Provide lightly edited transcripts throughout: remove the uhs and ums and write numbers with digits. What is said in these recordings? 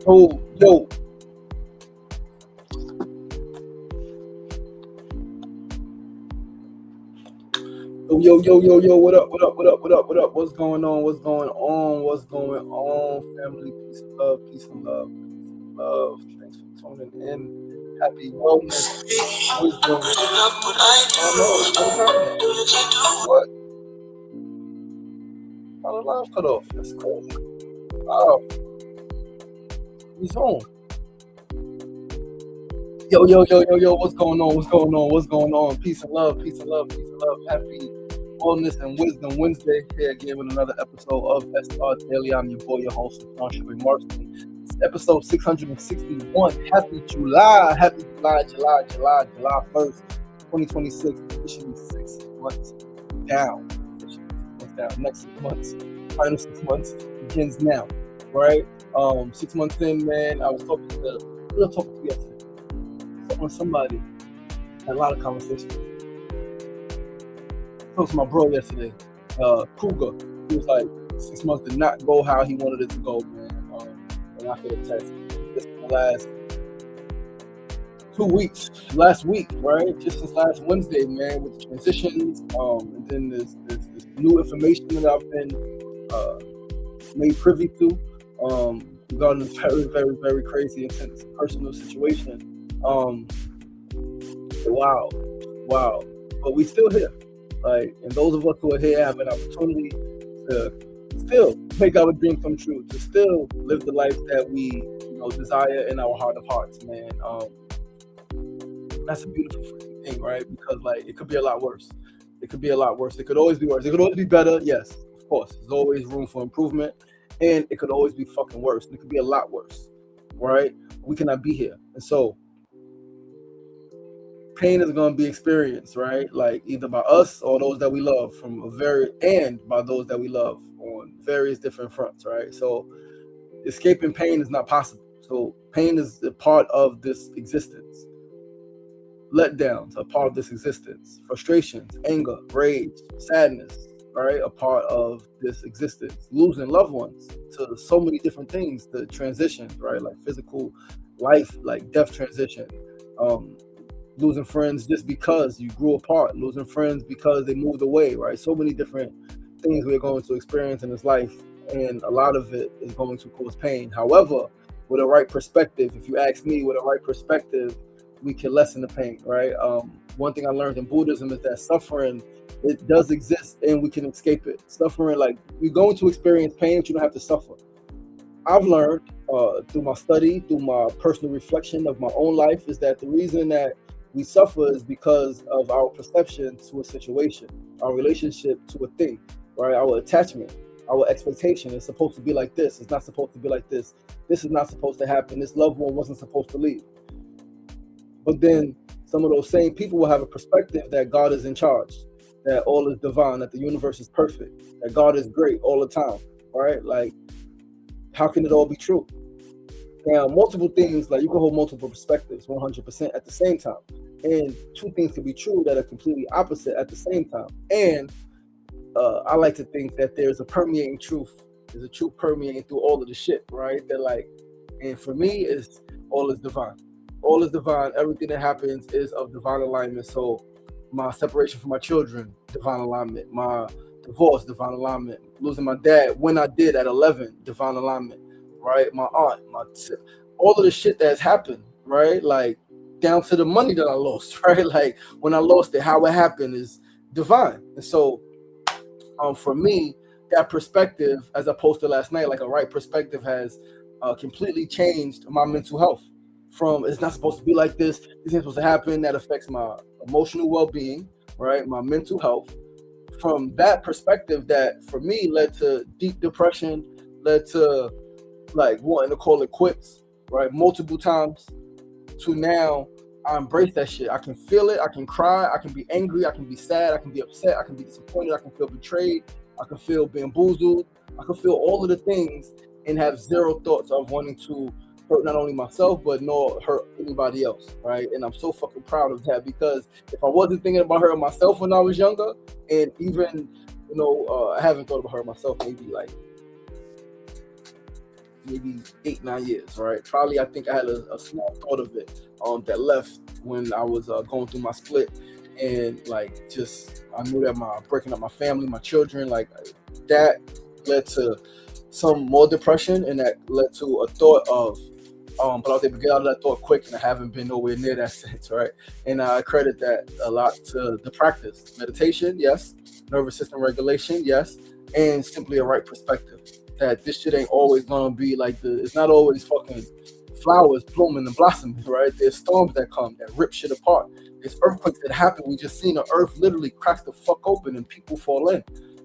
Yo, yo, yo, what up, What's going on? Family? Peace and love, peace and love, peace and love. Thanks for tuning in. Happy Wellness Wisdom. Oh no, what is happening? What? How the live cut off? That's crazy. Oh, he's home. Yo, what's going on? Peace and love, peace and love, peace and love. Happy Wellness and Wisdom Wednesday. Here again with another episode of SRDaily. I'm your boy, your host, Sean Marston. It's episode 661. Happy July 1st, 2026. Officially 6 months down. Next 6 months. Final 6 months begins now. Right? 6 months in, man. I was talking to you yesterday. With somebody, had a lot of conversations. I talked to my bro yesterday, Cougar. He was like, 6 months did not go how he wanted it to go, man. And I could attest. Just in the last 2 weeks, last week, right? Just since last Wednesday, man, with the transitions, and then this new information that I've been made privy to, regarding this very, very, very crazy, intense personal situation. Wow. But we still here. Like, and those of us who are here have an opportunity to still make our dream come true, to still live the life that we, desire in our heart of hearts, man. That's a beautiful freaking thing, right? Because it could be a lot worse. It could always be worse. It could always be better. Yes, of course. There's always room for improvement, and it could always be fucking worse. It could be a lot worse, right? We cannot be here, and so pain is going to be experienced, right? Like either by us or those that we love by those that we love on various different fronts, right? So escaping pain is not possible. So pain is a part of this existence. Letdowns are part of this existence. Frustrations, anger, rage, sadness, right? A part of this existence. Losing loved ones to so many different things, the transitions, right? Like physical life, like death transition. Losing friends just because you grew apart, losing friends because they moved away, right? So many different things we're going to experience in this life, and a lot of it is going to cause pain. However, with a right perspective, if you ask me, with a right perspective, we can lessen the pain, right? One thing I learned in Buddhism is that suffering, it does exist and we can escape it. Suffering, like, you're going to experience pain, but you don't have to suffer. I've learned through my study, through my personal reflection of my own life, is that the reason that we suffer is because of our perception to a situation, our relationship to a thing, right? Our attachment, our expectation is supposed to be like this. It's not supposed to be like this. This is not supposed to happen. This loved one wasn't supposed to leave. But then some of those same people will have a perspective that God is in charge, that all is divine, that the universe is perfect, that God is great all the time, right? Like, how can it all be true? Now, multiple things, like you can hold multiple perspectives 100% at the same time. And two things can be true that are completely opposite at the same time. And I like to think that there's a permeating truth. There's a truth permeating through all of the shit, right? And for me, it's all is divine. All is divine. Everything that happens is of divine alignment. So my separation from my children, divine alignment. My divorce, divine alignment. Losing my dad when I did at 11, divine alignment. Right, my aunt, all of the shit that's happened, right? Like down to the money that I lost, right? Like when I lost it, how it happened is divine. And so, for me, that perspective, as I posted last night, like a right perspective, has completely changed my mental health. From it's not supposed to be like this. This ain't supposed to happen. That affects my emotional well-being, right? My mental health. From that perspective, that for me led to deep depression, led to like wanting to call it quits, right? Multiple times, to now I embrace that shit. I can feel it. I can cry. I can be angry. I can be sad. I can be upset. I can be disappointed. I can feel betrayed. I can feel bamboozled. I can feel all of the things and have zero thoughts of wanting to hurt not only myself, but nor hurt anybody else, right? And I'm so fucking proud of that, because if I wasn't thinking about hurting myself when I was younger, and even, I haven't thought about hurting myself maybe like maybe 8-9 years, right? Probably I think I had a small thought of it that left when I was going through my split, and like just I knew that my breaking up my family, my children, like that led to some more depression, and that led to a thought of but I was able to get out of that thought quick, and I haven't been nowhere near that since, right? And I credit that a lot to the practice. Meditation, yes. Nervous system regulation, yes. And simply a right perspective. That this shit ain't always gonna be like it's not always fucking flowers blooming and blossoming, right? There's storms that come that rip shit apart. There's earthquakes that happen. We just seen the earth literally crack the fuck open and people fall in,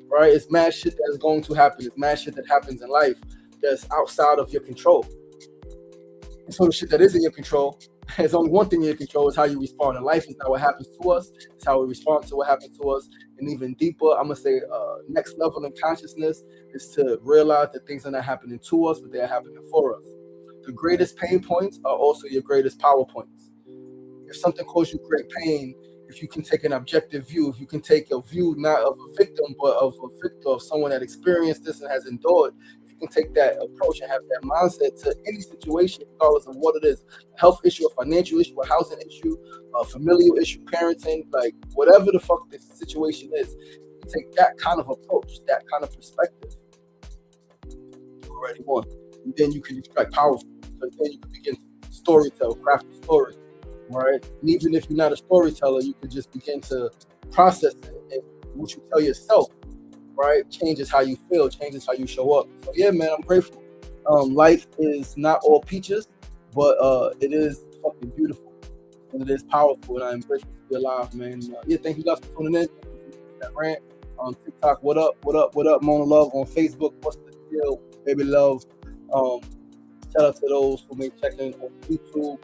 right? It's mad shit that's going to happen. It's mad shit that happens in life that's outside of your control. And so the shit that is in your control, there's only one thing in your control, is how you respond. And life is not what happens to us, it's how we respond to what happens to us. And even deeper, I'm gonna say next level in consciousness is to realize that things are not happening to us, but they are happening for us. The greatest pain points are also your greatest power points. If something causes you great pain, if you can take an objective view, if you can take a view not of a victim, but of a victim, of someone that experienced this and has endured, can take that approach and have that mindset to any situation, regardless of what it is, a health issue, a financial issue, a housing issue, a familial issue, parenting, like whatever the fuck this situation is, you take that kind of approach, that kind of perspective, you already won. And then you can extract power from it. So then you can begin to storytell, craft a story, right? And even if you're not a storyteller, you can just begin to process it, and what you tell yourself, right, changes how you feel, changes how you show up. So yeah, man, I'm grateful. Life is not all peaches, but it is fucking beautiful, and it is powerful, and I'm grateful to be alive, man. Yeah, thank you guys for tuning in. That rant on TikTok. What up? Mona Love on Facebook. What's the deal, baby love? Shout out to those who may check in on YouTube.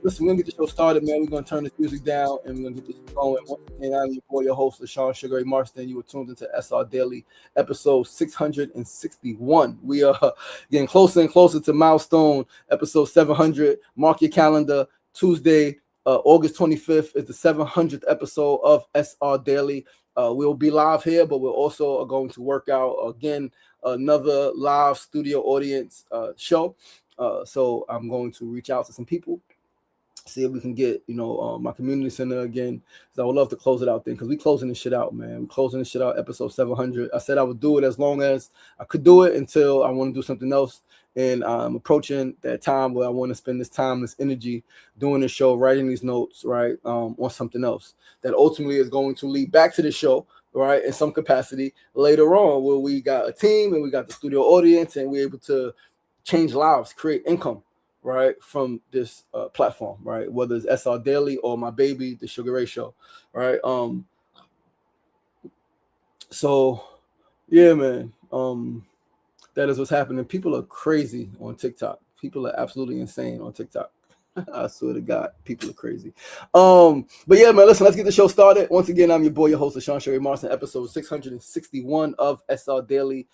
Listen, we're gonna get the show started, man. We're gonna turn this music down and we're gonna get this going. Once again, I'm your boy, your host, LaShawn Sugar Ray Marston. You were tuned into SR Daily, episode 661. We are getting closer and closer to milestone episode 700. Mark your calendar. Tuesday, August 25th is the 700th episode of SR Daily. We'll be live here, but we're also going to work out again another live studio audience show. So I'm going to reach out to some people, see if we can get, my community center again. So I would love to close it out then, because we closing this shit out, man. We're closing this shit out, episode 700. I said I would do it as long as I could do it until I want to do something else. And I'm approaching that time where I want to spend this time, this energy doing the show, writing these notes, right, on something else that ultimately is going to lead back to the show, right, in some capacity later on, where we got a team and we got the studio audience and we're able to change lives, create income, right, from this platform, right, whether it's SR Daily or my baby, the Sugar Ray Show, right. So yeah, man, that is what's happening. People are crazy on TikTok. People are absolutely insane on TikTok. I swear to God, people are crazy. But yeah, man, listen, let's get the show started. Once again, I'm your boy, your host, LaShawn Sugar Ray Marston, episode 661 of SR Daily.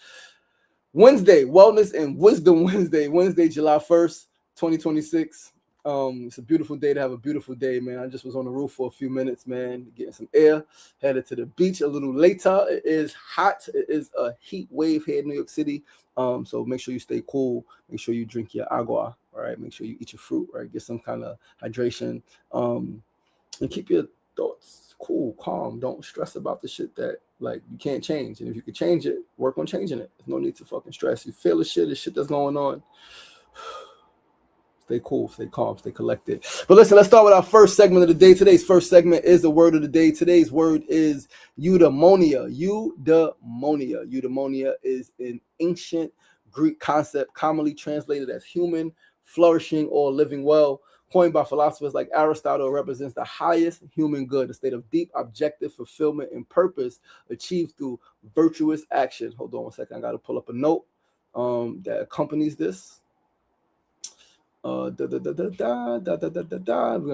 Wednesday, Wellness and Wisdom Wednesday, July 1st, 2026. It's a beautiful day to have a beautiful day, man. I just was on the roof for a few minutes, man, getting some air, headed to the beach a little later. It is hot. It is a heat wave here in New York City. So make sure you stay cool. Make sure you drink your agua, right? Make sure you eat your fruit, right? Get some kind of hydration. And keep your thoughts cool, calm. Don't stress about the shit that like you can't change. And if you can change it, work on changing it. There's no need to fucking stress. You feel the shit that's going on. Stay cool, stay calm, stay collected. But listen, let's start with our first segment of the day. Today's first segment is the word of the day. Today's word is eudaimonia. Eudaimonia. Eudaimonia is an ancient Greek concept commonly translated as human, flourishing, or living well. Coined by philosophers like Aristotle, represents the highest human good, a state of deep objective fulfillment and purpose achieved through virtuous action. Hold on one second. I got to pull up a note that accompanies this. We're gonna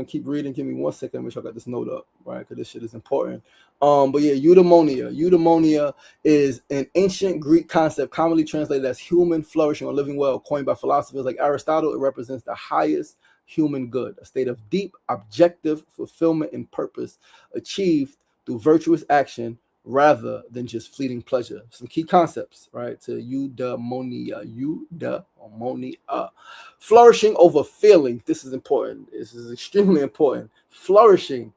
keep reading. Give me 1 second. Make sure I got this note up, right? Because this shit is important. But yeah, eudaimonia. Eudaimonia is an ancient Greek concept commonly translated as human, flourishing, or living well. Coined by philosophers like Aristotle, it represents the highest human good, a state of deep, objective fulfillment and purpose achieved through virtuous action rather than just fleeting pleasure. Some key concepts, right? To eudaimonia, flourishing over feeling. This is important. This is extremely important. Flourishing,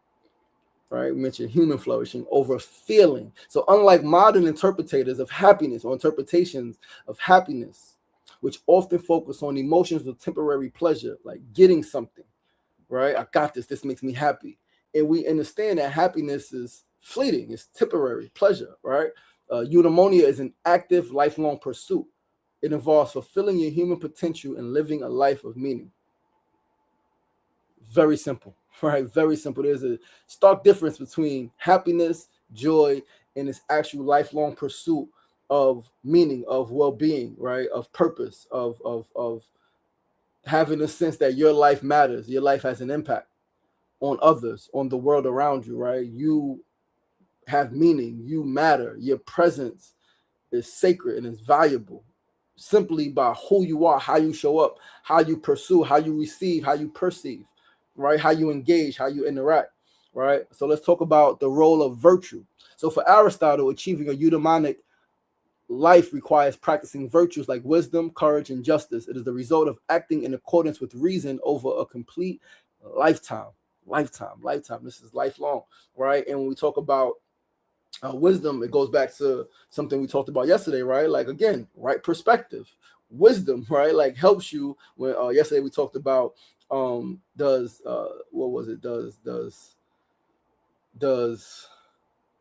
right? We mentioned human flourishing over feeling. So unlike modern interpretators of happiness or interpretations of happiness, which often focus on emotions of temporary pleasure, like getting something, right? I got this. This makes me happy. And we understand that happiness is fleeting. It's temporary pleasure, right? Eudaimonia is an active, lifelong pursuit. It involves fulfilling your human potential and living a life of meaning. Very simple, right? Very simple. There's a stark difference between happiness, joy, and this actual lifelong pursuit of meaning, of well-being, right? Of purpose, of having a sense that your life matters, your life has an impact on others, on the world around you, right? You have meaning, you matter, your presence is sacred and is valuable simply by who you are, how you show up, how you pursue, how you receive, how you perceive, right? How you engage, how you interact, right? So let's talk about the role of virtue. So for Aristotle, achieving a eudaimonic life requires practicing virtues like wisdom, courage, and justice. It is the result of acting in accordance with reason over a complete lifetime. Lifetime. This is lifelong, right? And when we talk about wisdom, it goes back to something we talked about yesterday, right? Like, again, right perspective. Wisdom, right? Like helps you when yesterday we talked about does what was it? Does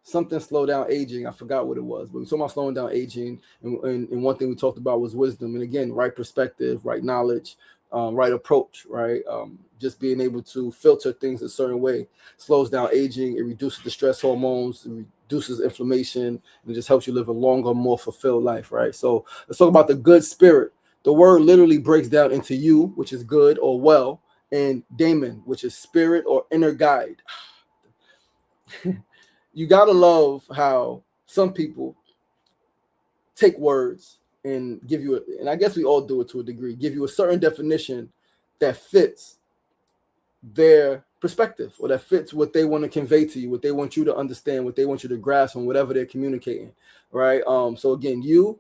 something slow down aging? I forgot what it was, but we talked about slowing down aging, and one thing we talked about was wisdom. And again, right perspective, right knowledge, right approach, right? Just being able to filter things a certain way slows down aging. It reduces the stress hormones, it reduces inflammation, and it just helps you live a longer, more fulfilled life, right? So let's talk about the good spirit. The word literally breaks down into you, which is good or well, and daemon, which is spirit or inner guide. You gotta love how some people take words and give you, and I guess we all do it to a degree, give you a certain definition that fits their perspective or that fits what they want to convey to you, what they want you to understand, what they want you to grasp on whatever they're communicating, right? So again, you,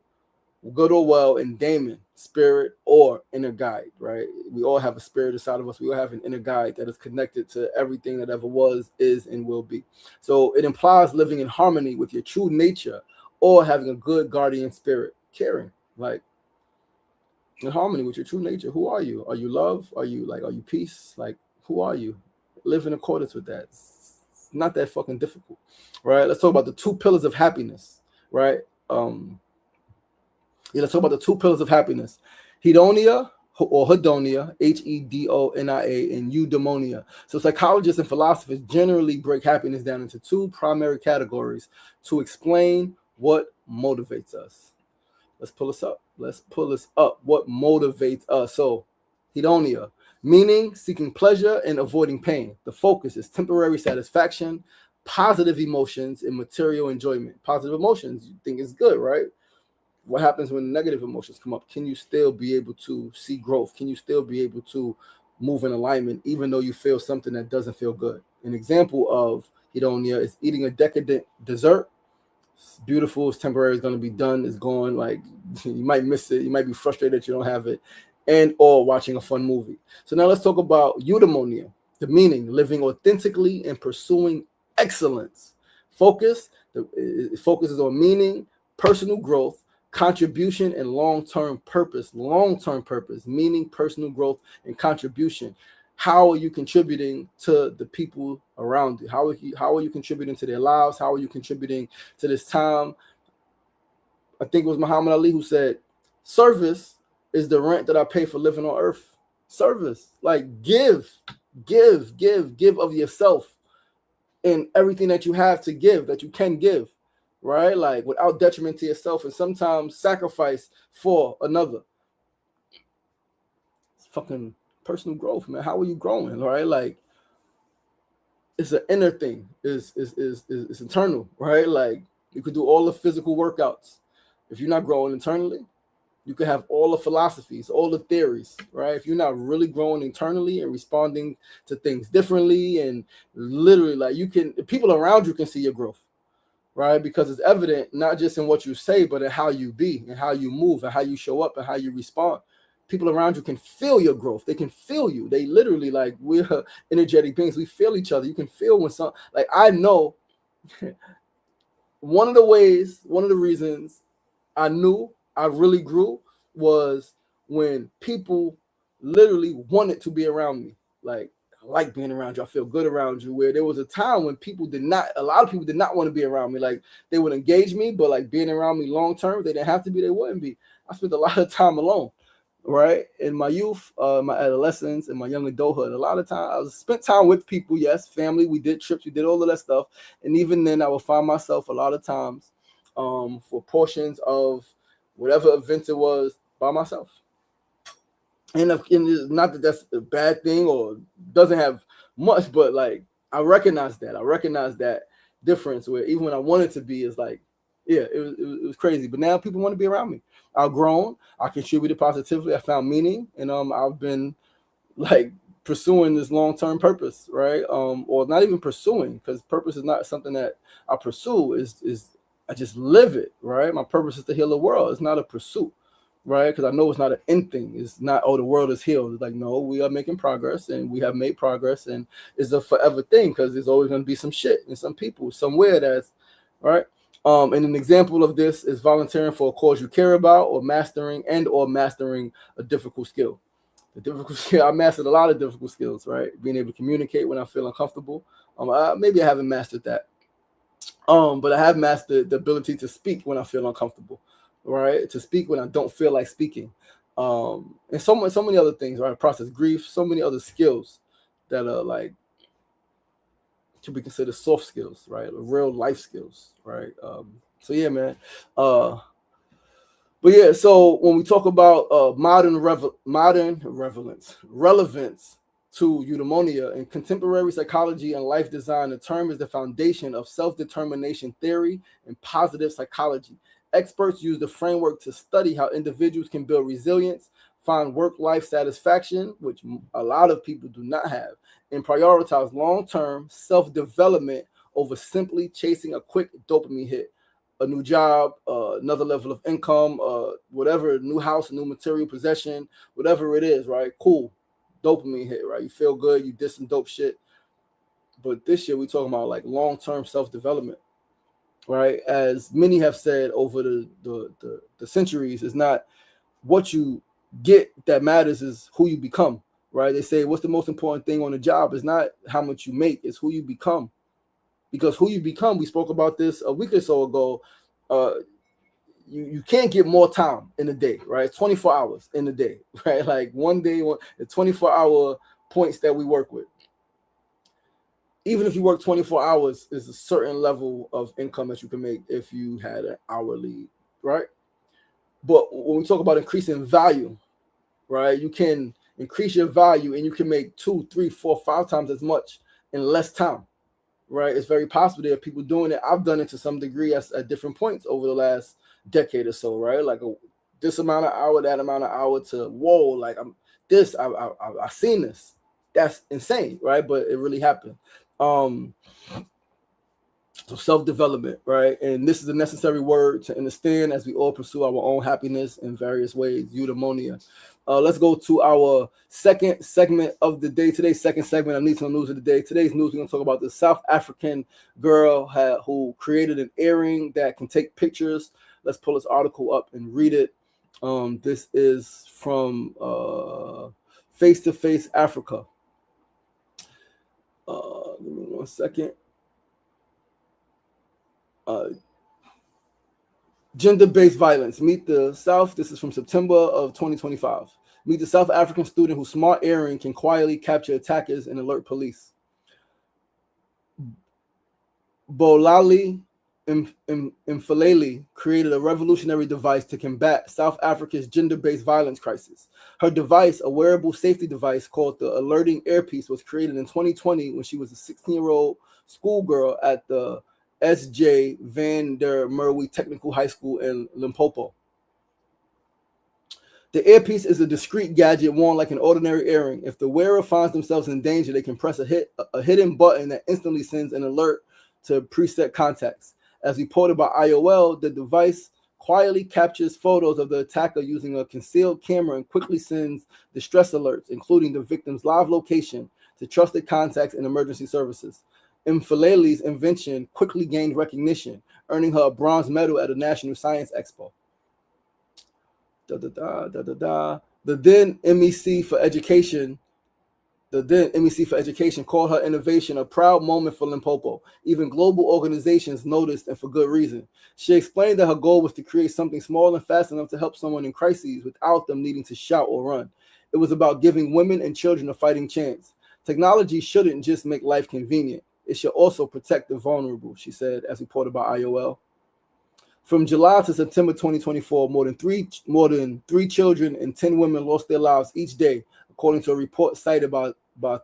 good or well, and daemon, spirit or inner guide, right? We all have a spirit inside of us. We all have an inner guide that is connected to everything that ever was, is, and will be. So it implies living in harmony with your true nature or having a good guardian spirit, caring, like in harmony with your true nature. Who are you? Are you love? Are you peace? Like, who are you? Live in accordance with that. It's not that fucking difficult, right? Let's talk about the two pillars of happiness, right? Let's talk about the two pillars of happiness: hedonia or hedonia, Hedonia, and eudaimonia. So psychologists and philosophers generally break happiness down into two primary categories to explain what motivates us. Let's pull this up. What motivates us? So hedonia, meaning seeking pleasure and avoiding pain. The focus is temporary satisfaction, positive emotions, and material enjoyment. Positive emotions, you think it's good, right? What happens when negative emotions come up? Can you still be able to see growth? Can you still be able to move in alignment even though you feel something that doesn't feel good? An example of hedonia is eating a decadent dessert. It's beautiful, it's temporary, it's going to be done, it's gone. Like, you might miss it, you might be frustrated that you don't have it, and or watching a fun movie. So now let's talk about eudaimonia, the meaning, living authentically and pursuing excellence. It focuses on meaning, personal growth, contribution, and long-term purpose, meaning, personal growth, and contribution. How are you contributing to the people around you? How are you contributing to their lives? How are you contributing to this time? I think it was Muhammad Ali who said, service is the rent that I pay for living on earth. Service, like give of yourself and everything that you have to give, that you can give, right? Like without detriment to yourself, and sometimes sacrifice for another. It's fucking personal growth, man. How are you growing, right? Like, it's an inner thing. It's internal, right? Like, you could do all the physical workouts. If you're not growing internally, you could have all the philosophies, all the theories, right? If you're not really growing internally and responding to things differently, and literally, like, people around you can see your growth. right? Because it's evident not just in what you say, but in how you be and how you move and how you show up and how you respond. People around you can feel your growth. They can feel you. They literally, like, we're energetic beings. We feel each other. You can feel when some, like, I know one of the reasons I knew I really grew was when people literally wanted to be around me. Like, I like being around you. I feel good around you. Where there was a time when a lot of people did not want to be around me. Like, they would engage me, but like being around me long term, they didn't have to be, they wouldn't be. I spent a lot of time alone, right? In my youth, my adolescence, and my young adulthood, a lot of time I spent time with people. Yes, family. We did trips. We did all of that stuff. And even then, I would find myself a lot of times, for portions of whatever event it was, by myself. And it's not that that's a bad thing or doesn't have much, but like, I recognize that. I recognize that difference where even when I wanted to be, it's like, yeah, it was crazy. But now people want to be around me. I've grown. I contributed positively. I found meaning, and I've been like pursuing this long-term purpose, right? Or not even pursuing, because purpose is not something that I pursue. Is I just live it, right? My purpose is to heal the world. It's not a pursuit, right? Because I know it's not an end thing. It's not, oh, the world is healed. It's like, no, we are making progress, and we have made progress, and it's a forever thing, because there's always going to be some shit and some people somewhere that's right. And an example of this is volunteering for a cause you care about, or mastering a difficult skill. The difficult skill, I mastered a lot of difficult skills, right? Being able to communicate when I feel uncomfortable. Maybe I haven't mastered that. But I have mastered the ability to speak when I feel uncomfortable, right? To speak when I don't feel like speaking. And so many other things, right? Process grief, so many other skills that are like to be considered soft skills, right? Real life skills, right? So yeah, man. But yeah, so when we talk about modern relevance to eudaimonia in contemporary psychology and life design, the term is the foundation of self-determination theory and positive psychology. Experts use the framework to study how individuals can build resilience, find work-life satisfaction, which a lot of people do not have, and prioritize long-term self-development over simply chasing a quick dopamine hit. A new job, another level of income, whatever, new house, new material possession, whatever it is, right? Cool. Dopamine hit, right? You feel good, you did some dope shit. But this year we talking about like long-term self-development, right? As many have said over the centuries, it's not what you get that matters, is who you become, right? They say what's the most important thing on the job is not how much you make, it's who you become. Because who you become, we spoke about this a week or so ago. You can't get more time in a day, right? 24 hours in a day, right? Like one day, the 24-hour points that we work with. Even if you work 24 hours, is a certain level of income that you can make if you had an hourly, right? But when we talk about increasing value, right? You can increase your value and you can make 2, 3, 4, 5 times as much in less time. Right, it's very possible there are people doing it. I've done it to some degree at different points over the last decade or so. Right, like this amount of hour, that amount of hour to whoa, like I've seen this. That's insane, right? But it really happened. So self-development, right? And this is a necessary word to understand as we all pursue our own happiness in various ways. Eudaimonia. Let's go to our second segment of the day. Today's second segment of News of the Day. Today's news, we're going to talk about the South African girl who created an earring that can take pictures. Let's pull this article up and read it. This is from Face to Face Africa. Give me 1 second. Gender-based violence. Meet the South. This is from September of 2025. Meet the South African student whose smart earring can quietly capture attackers and alert police. Bolali Mfuleli created a revolutionary device to combat South Africa's gender-based violence crisis. Her device, a wearable safety device called the Alerting Earpiece, was created in 2020 when she was a 16-year-old schoolgirl at the S.J. Van der Merwe Technical High School in Limpopo. The earpiece is a discreet gadget worn like an ordinary earring. If the wearer finds themselves in danger, they can press a hidden button that instantly sends an alert to preset contacts. As reported by IOL, the device quietly captures photos of the attacker using a concealed camera and quickly sends distress alerts, including the victim's live location, to trusted contacts and emergency services. Mfulele's invention quickly gained recognition, earning her a bronze medal at a National Science Expo. The then MEC for Education called her innovation a proud moment for Limpopo. Even global organizations noticed, and for good reason. She explained that her goal was to create something small and fast enough to help someone in crises without them needing to shout or run. It was about giving women and children a fighting chance. Technology shouldn't just make life convenient. It should also protect the vulnerable, she said, as reported by IOL. From July to September 2024, more than three children and 10 women lost their lives each day, according to a report cited by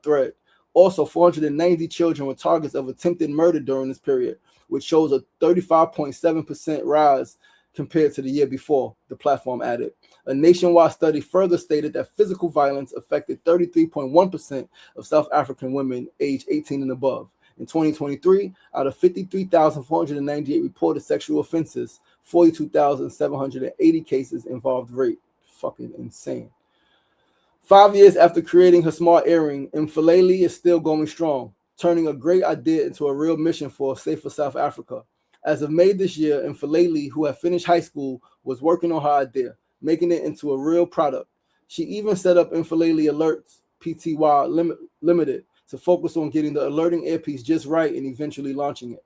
Thread. Also, 490 children were targets of attempted murder during this period, which shows a 35.7% rise compared to the year before, the platform added. A nationwide study further stated that physical violence affected 33.1% of South African women aged 18 and above. In 2023, out of 53,498 reported sexual offenses, 42,780 cases involved rape. Fucking insane. 5 years after creating her smart earring, Mfulele is still going strong, turning a great idea into a real mission for a safer South Africa. As of May this year, Mfulele, who had finished high school, was working on her idea, making it into a real product. She even set up Mfulele Alerts, Pty Limited, to focus on getting the alerting earpiece just right and eventually launching it.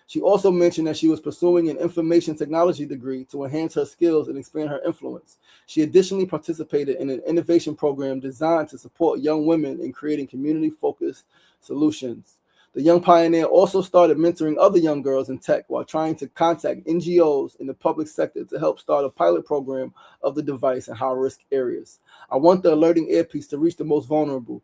She also mentioned that she was pursuing an information technology degree to enhance her skills and expand her influence. She additionally participated in an innovation program designed to support young women in creating community-focused solutions. The young pioneer also started mentoring other young girls in tech while trying to contact NGOs in the public sector to help start a pilot program of the device in high-risk areas. I want the alerting earpiece to reach the most vulnerable,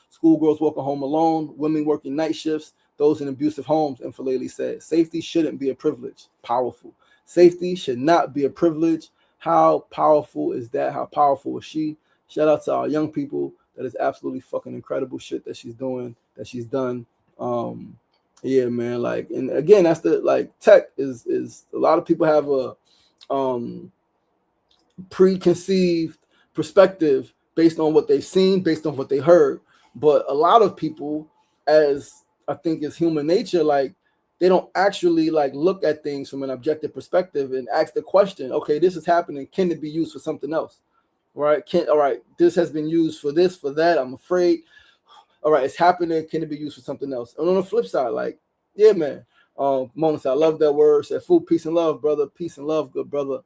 schoolgirls walking home alone, women working night shifts, those in abusive homes, Mfulele said. Safety shouldn't be a privilege. Powerful. Safety should not be a privilege. How powerful is that? How powerful is she? Shout out to our young people. That is absolutely fucking incredible shit that she's doing, that she's done. Yeah, man. Like, and again, that's the like tech is a lot of people have a preconceived perspective based on what they've seen, based on what they heard. But a lot of people, as I think is human nature, like they don't actually like look at things from an objective perspective and ask the question, okay, this is happening. Can it be used for something else? Right? All right, this has been used for this, for that. I'm afraid. All right, it's happening. Can it be used for something else? And on the flip side, like, yeah, man. Mona said, I love that word. Said, full peace and love, brother. Peace and love, good brother.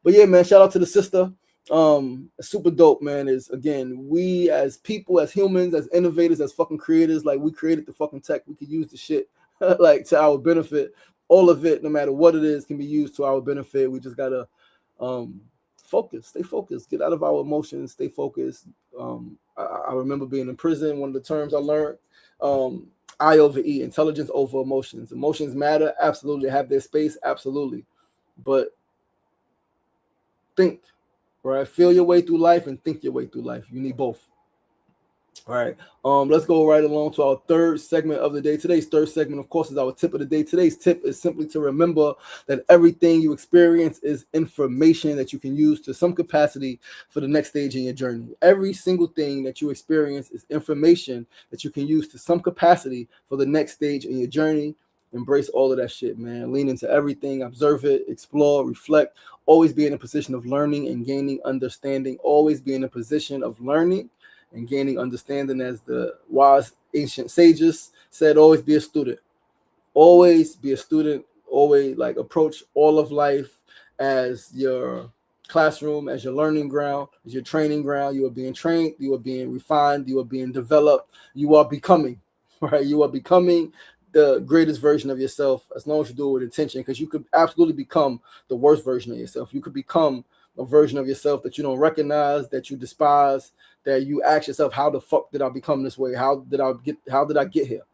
But yeah, man, shout out to the sister. Super dope, man. Is again, we as people, as humans, as innovators, as fucking creators, like we created the fucking tech. We could use the shit like to our benefit. All of it, no matter what it is, can be used to our benefit. We just gotta focus, stay focused, get out of our emotions, stay focused. I remember being in prison. One of the terms I learned, I over E, intelligence over emotions. Emotions matter, absolutely. Have their space, absolutely. But think, right? Feel your way through life and think your way through life. You need both. All right. Let's go right along to our third segment of the day. Today's third segment, of course, is our tip of the day. Today's tip is simply to remember that everything you experience is information that you can use to some capacity for the next stage in your journey. Every single thing that you experience is information that you can use to some capacity for the next stage in your journey. Embrace all of that shit, man. Lean into everything, observe it, explore, reflect. Always be in a position of learning and gaining understanding. Always be in a position of learning and gaining understanding, as the wise ancient sages said. Always be a student. Always be a student. Always like approach all of life as your classroom, as your learning ground, as your training ground. You are being trained. You are being refined. You are being developed. You are becoming, right? You are becoming the greatest version of yourself, as long as you do it with intention, because you could absolutely become the worst version of yourself. You could become a version of yourself that you don't recognize, that you despise, that you ask yourself, how the fuck did I become this way? How did I get here?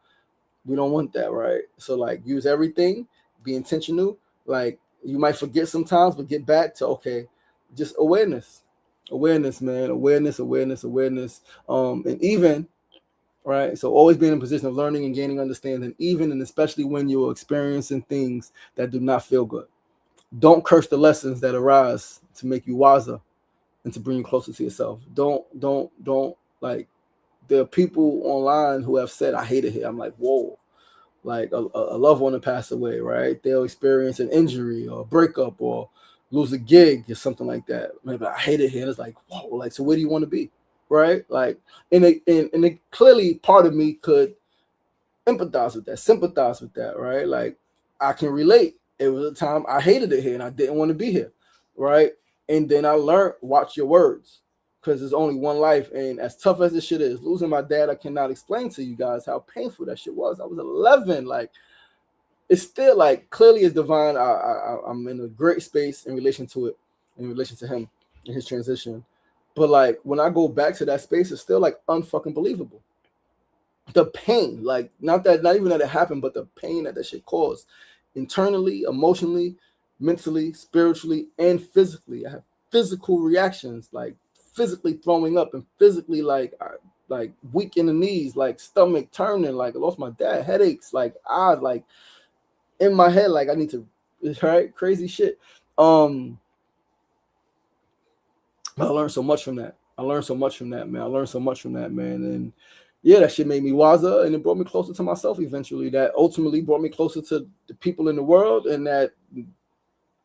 We don't want that, right? So like use everything, be intentional. Like you might forget sometimes, but get back to just awareness. Awareness, man. Awareness. And even right? So always being in a position of learning and gaining understanding, even and especially when you're experiencing things that do not feel good. Don't curse the lessons that arise to make you wiser and to bring you closer to yourself. Don't like, there are people online who have said, I hate it here. I'm like, whoa. Like a loved one to pass away, right? They'll experience an injury or a breakup or lose a gig or something like that. Maybe I hate it here. And it's like, whoa, like, so where do you want to be? Right? Like, and clearly part of me could empathize with that, sympathize with that, right? Like, I can relate. It was a time I hated it here and I didn't want to be here, right? And then I learned, watch your words, because there's only one life. And as tough as this shit is, losing my dad, I cannot explain to you guys how painful that shit was. I was 11. Like, it's still like, clearly it's divine. I'm in a great space in relation to it, in relation to him and his transition. But like, when I go back to that space, it's still like unfucking believable. The pain, like, not even that it happened, but the pain that shit caused internally, emotionally, mentally, spiritually, and physically. I have physical reactions, like physically throwing up and physically like weak in the knees, like stomach turning, like I lost my dad, headaches, like I like in my head, like I need to, right? Crazy shit. I learned so much from that. I learned so much from that, man. And yeah, that shit made me wiser, and it brought me closer to myself eventually. That ultimately brought me closer to the people in the world, and that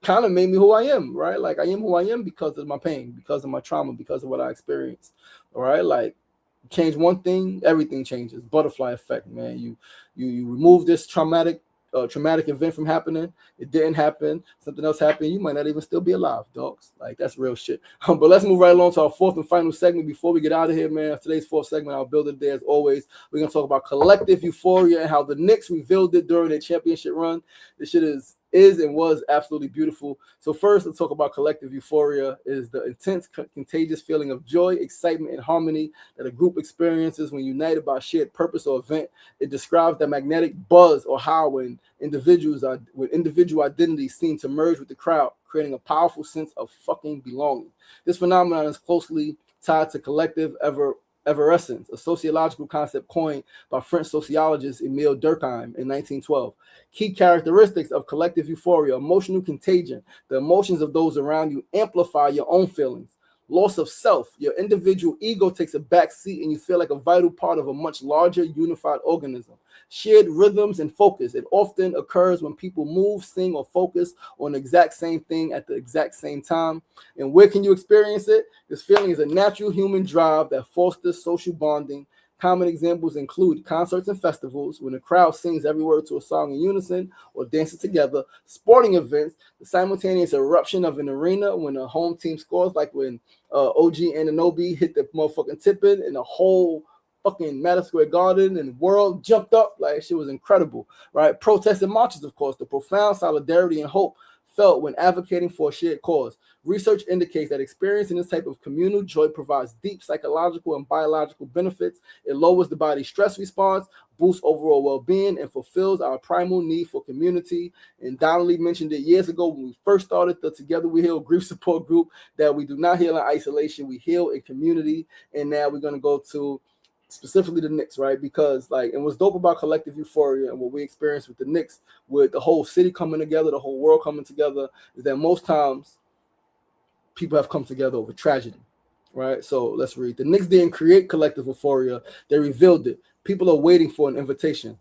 kind of made me who I am, right? Like, I am who I am because of my pain, because of my trauma, because of what I experienced. All right, like, change one thing, everything changes. Butterfly effect, man. You remove this traumatic event from happening. It didn't happen. Something else happened. You might not even still be alive, dogs. Like, that's real shit. But let's move right along to our fourth and final segment before we get out of here, man. Today's fourth segment, I'll build it there as always. We're gonna talk about collective euphoria and how the Knicks revealed it during their championship run. This shit is and was absolutely beautiful. So first, let's talk about collective euphoria. It is the intense, contagious feeling of joy, excitement, and harmony that a group experiences when united by a shared purpose or event. It describes the magnetic buzz or how when individual identities seem to merge with the crowd, creating a powerful sense of fucking belonging. This phenomenon is closely tied to collective everescence, a sociological concept coined by French sociologist Emile Durkheim in 1912. Key characteristics of collective euphoria: emotional contagion. The emotions of those around you amplify your own feelings. Loss of self. Your individual ego takes a back seat and you feel like a vital part of a much larger unified organism. Shared rhythms and focus. It often occurs when people move, sing, or focus on the exact same thing at the exact same time. And where can you experience it? This feeling is a natural human drive that fosters social bonding. Common examples include concerts and festivals, when the crowd sings every word to a song in unison or dances together. Sporting events, the simultaneous eruption of an arena when a home team scores, like when OG Anunoby hit the motherfucking tip in, and the whole fucking Madison Square Garden and the world jumped up. Like, shit was incredible, right? Protests and marches, of course, the profound solidarity and hope felt when advocating for a shared cause. Research indicates that experiencing this type of communal joy provides deep psychological and biological benefits. It lowers the body's stress response, boosts overall well-being, and fulfills our primal need for community. And Donnelly mentioned it years ago when we first started the Together We Heal grief support group, that we do not heal in isolation, we heal in community. And now we're going to go to specifically the Knicks, right? Because, like, and what's dope about collective euphoria and what we experience with the Knicks, with the whole city coming together, the whole world coming together, is that most times people have come together over tragedy, right? So let's read. The Knicks didn't create collective euphoria, they revealed it. People are waiting for an invitation.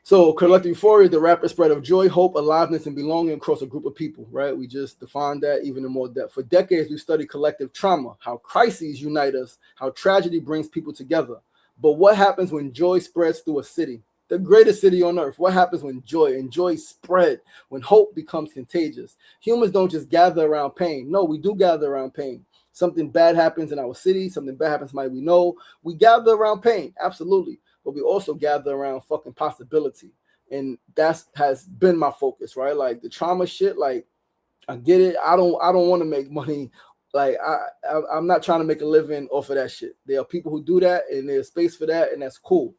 So collective euphoria is the rapid spread of joy, hope, aliveness, and belonging across a group of people, right? We just defined that even in more depth. For decades, we studied collective trauma, how crises unite us, how tragedy brings people together. But what happens when joy spreads through a city? The greatest city on earth. What happens when joy spread, when hope becomes contagious? Humans don't just gather around pain. No, we do gather around pain. Something bad happens in our city, something bad happens to somebody we know. We gather around pain, absolutely. But we also gather around fucking possibility. And that has been my focus, right? Like, the trauma shit, like, I get it. I don't want to make money. Like, I'm not trying to make a living off of that shit. There are people who do that, and there's space for that, and that's cool.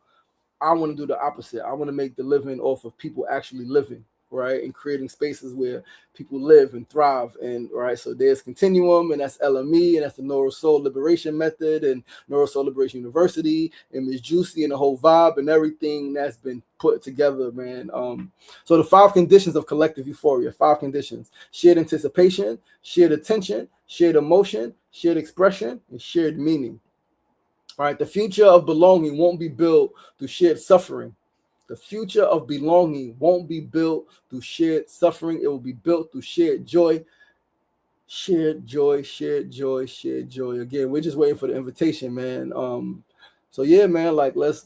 I want to do the opposite. I want to make the living off of people actually living, right? And creating spaces where people live and thrive. And right, so there's Continuum, and that's LME, and that's the Neural Soul Liberation Method, and Neural Soul Liberation University, and Miss Juicy, and the whole vibe and everything that's been put together, man. So the 5 conditions of collective euphoria, 5 conditions: shared anticipation, shared attention, shared emotion, shared expression, and shared meaning. All right, the future of belonging won't be built through shared suffering. The future of belonging won't be built through shared suffering. It will be built through shared joy. Shared joy, shared joy, shared joy. Again, we're just waiting for the invitation, man. So yeah, man, like let's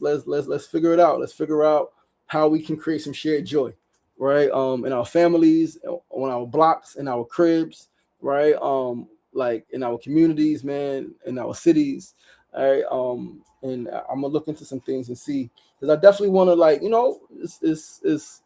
figure it out. Let's figure out how we can create some shared joy, right? In our families, on our blocks, in our cribs, right? Like in our communities, man, in our cities. All right. And I'm gonna look into some things and see, because I definitely want to, like, it's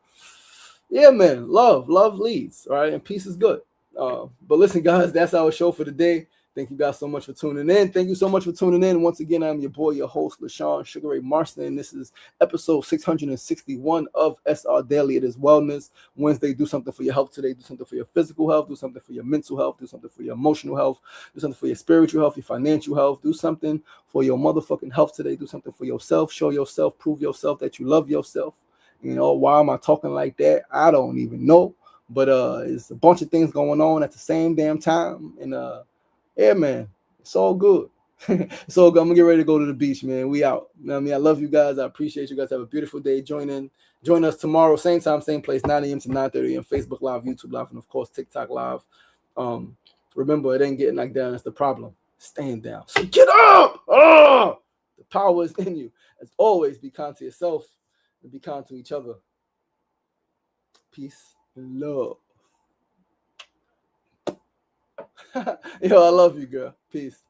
yeah, man. Love leads, right? And peace is good. But listen, guys, that's our show for today. Thank you guys so much for tuning in. Thank you so much for tuning in. Once again, I'm your boy, your host, LaShawn Sugar Ray Marston. This is episode 661 of SR Daily. It is Wellness Wednesday. Do something for your health today. Do something for your physical health. Do something for your mental health. Do something for your emotional health. Do something for your spiritual health, your financial health. Do something for your motherfucking health today. Do something for yourself. Show yourself. Prove yourself that you love yourself. You know, why am I talking like that? I don't even know. But it's a bunch of things going on at the same damn time. And yeah, man, it's all good. It's all good. I'm gonna get ready to go to the beach, man. We out. You know what I mean? I love you guys. I appreciate you guys. Have a beautiful day. Join us tomorrow, same time, same place, 9 a.m. to 9:30 a.m. Facebook Live, YouTube Live, and of course TikTok Live. Remember, it ain't getting knocked down. That's the problem. Staying down. So get up! Oh! The power is in you. As always, be kind to yourself and be kind to each other. Peace and love. Yo, I love you, girl. Peace.